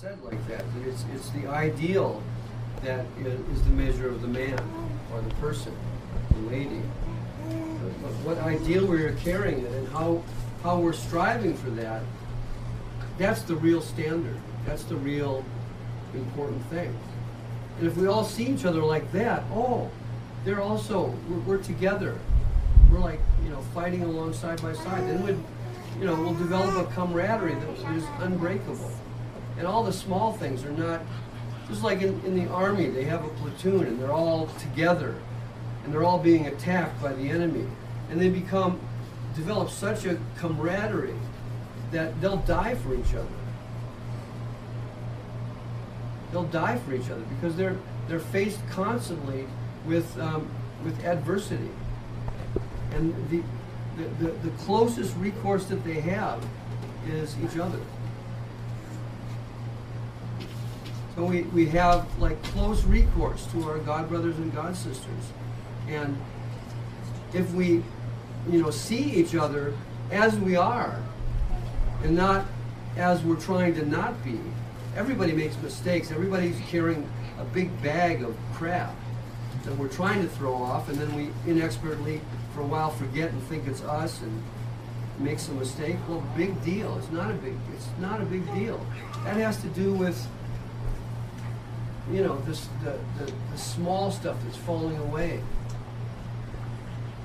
said like that. It's the ideal that is the measure of the man or the person, the lady. What ideal we're carrying it and how we're striving for that, that's the real standard. That's the real important thing. And if we all see each other like that, oh, they're also, we're together. We're like, fighting along side by side. Then we'll develop a camaraderie that is unbreakable. And all the small things are not, just like in the army, they have a platoon and they're all together and they're all being attacked by the enemy. And they develop such a camaraderie that they'll die for each other. They'll die for each other because they're faced constantly with adversity. And the closest recourse that they have is each other. So we have like close recourse to our God brothers and God sisters. And if we see each other as we are and not as we're trying to not be, everybody makes mistakes. Everybody's carrying a big bag of crap that we're trying to throw off, and then we inexpertly for a while forget and think it's us and make some mistake. Well, big deal. It's not a big deal. That has to do with the small stuff that's falling away.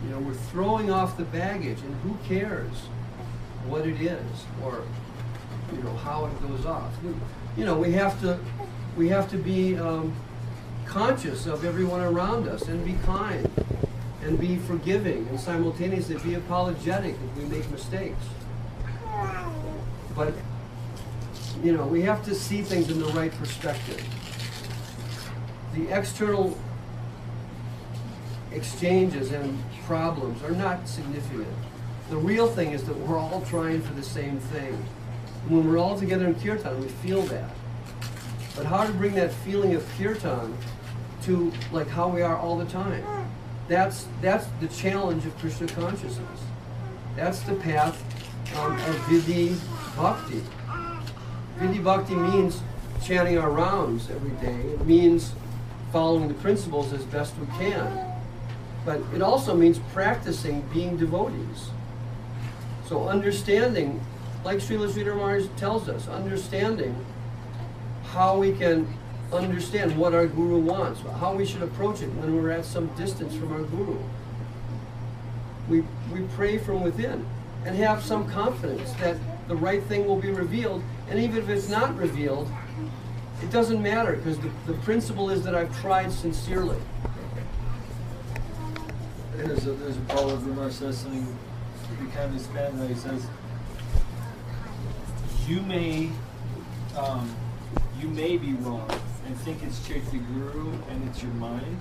We're throwing off the baggage, and who cares what it is or how it goes off. We have to be conscious of everyone around us and be kind and be forgiving and simultaneously be apologetic if we make mistakes. But we have to see things in the right perspective. The external exchanges and problems are not significant. The real thing is that we're all trying for the same thing. When we're all together in kirtan, we feel that. But how to bring that feeling of kirtan to like how we are all the time? That's the challenge of Krishna consciousness. That's the path of Vidhi Bhakti. Vidhi Bhakti means chanting our rounds every day. It means following the principles as best we can. But it also means practicing being devotees. So understanding, like Srila Sridhar Maharaj tells us, understanding how we can understand what our Guru wants, how we should approach it when we're at some distance from our Guru. We pray from within and have some confidence that the right thing will be revealed, and even if it's not revealed, it doesn't matter, because the principle is that I've tried sincerely. There's a Prabhupada Maharaj says something kind of expanded. He says, you may be wrong and think it's Chaitanya Guru and it's your mind,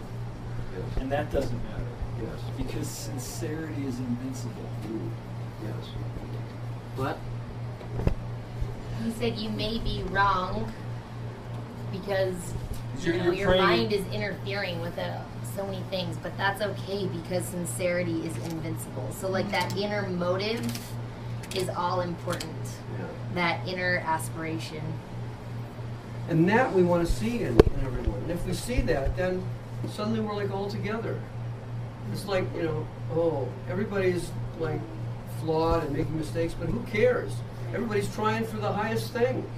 Yes. and that doesn't matter. Yes. Because sincerity is invincible. Yes. What? He said you may be wrong because You're your praying- mind is interfering with so many things, but that's okay because sincerity is invincible. So like that inner motive is all important. Yeah. That inner aspiration. And that we want to see in everyone. And if we see that, then suddenly we're like all together. It's like, everybody's like flawed and making mistakes, but who cares? Everybody's trying for the highest thing.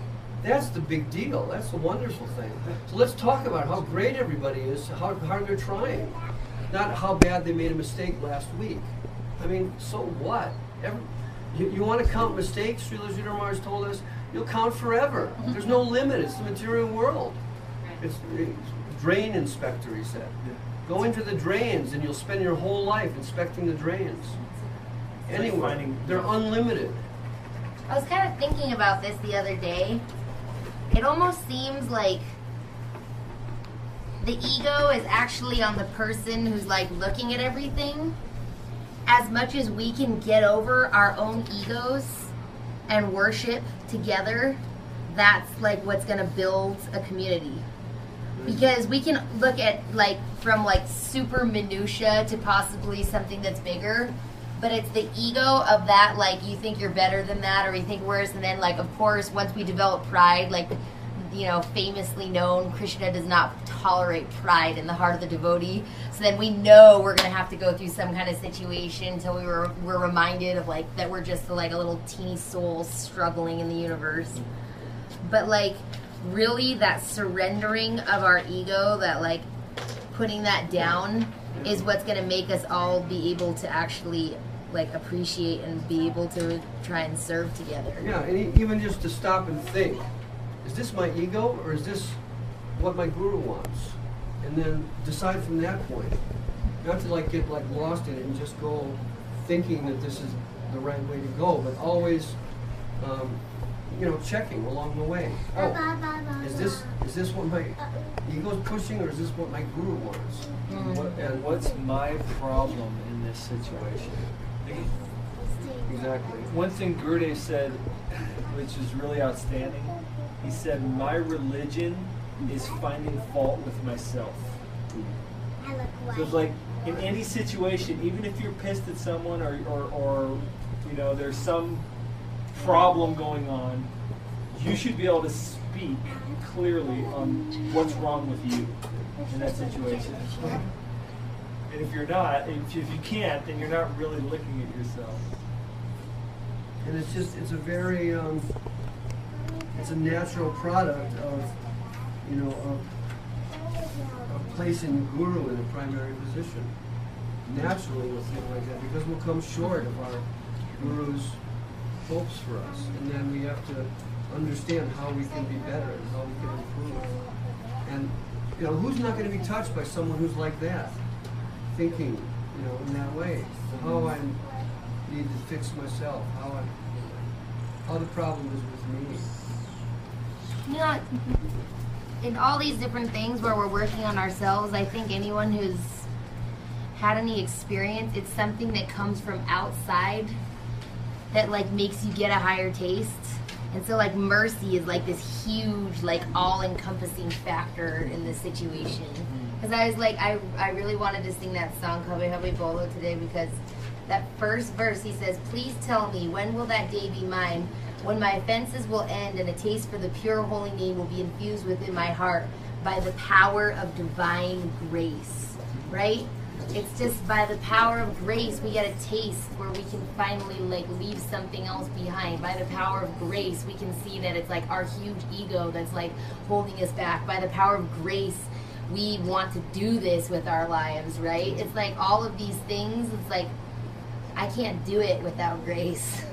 That's the big deal. That's the wonderful thing. So let's talk about how great everybody is, how hard they're trying. Not how bad they made a mistake last week. I mean, so what? You want to count mistakes? Srila Sridhar Maharaj told us, you'll count forever. There's no limit. It's the material world. It's drain inspector, he said. Go into the drains and you'll spend your whole life inspecting the drains. Anyway, they're unlimited. I was kind of thinking about this the other day. It almost seems like the ego is actually on the person who's like looking at everything. As much as we can get over our own egos and worship together, that's like what's going to build a community. Because we can look at like from like super minutia to possibly something that's bigger, but it's the ego of that, like you think you're better than that or you think worse, and then like of course once we develop pride, like famously known, Krishna does not tolerate pride in the heart of the devotee. So then we know we're going to have to go through some kind of situation until we're reminded of like that we're just like a little teeny soul struggling in the universe. But like really that surrendering of our ego, that like putting that down is what's going to make us all be able to actually like appreciate and be able to try and serve together. Yeah, and even just to stop and think, is this my ego or is this what my guru wants? And then decide from that point. Not to like get like lost in it and just go thinking that this is the right way to go, but always checking along the way. Oh, is this what my ego's pushing or is this what my guru wants? And what's my problem in this situation? Exactly. One thing Gurudev said, which is really outstanding, he said, my religion is finding fault with myself. So it's like, in any situation, even if you're pissed at someone or there's some problem going on, you should be able to speak clearly on what's wrong with you in that situation. And if you're not, if you can't, then you're not really looking at yourself. And it's a very, it's a natural product of, of placing guru in a primary position. Naturally we'll think like that because we'll come short of our guru's hopes for us. And then we have to understand how we can be better and how we can improve. And, who's not going to be touched by someone who's like that? Thinking, in that way. How I need to fix myself, how the problem is with me. In all these different things where we're working on ourselves, I think anyone who's had any experience, it's something that comes from outside that like makes you get a higher taste. And so like mercy is like this huge, like all-encompassing factor in this situation. Because I was like, I really wanted to sing that song, Kabe Habe Bolo, today because that first verse, he says, please tell me, when will that day be mine, when my offenses will end and a taste for the pure holy name will be infused within my heart by the power of divine grace, right? It's just by the power of grace we get a taste where we can finally like leave something else behind. By the power of grace we can see that it's like our huge ego that's like holding us back. By the power of grace we want to do this with our lives, right? It's like all of these things, it's like I can't do it without grace.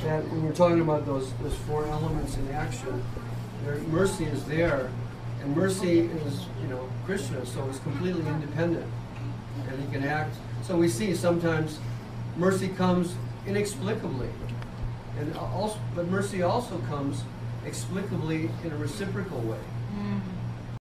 That when we're talking about those four elements in action, mercy is there, and mercy is Krishna, so it's completely independent, and he can act. So we see sometimes mercy comes inexplicably, but mercy also comes explicably in a reciprocal way.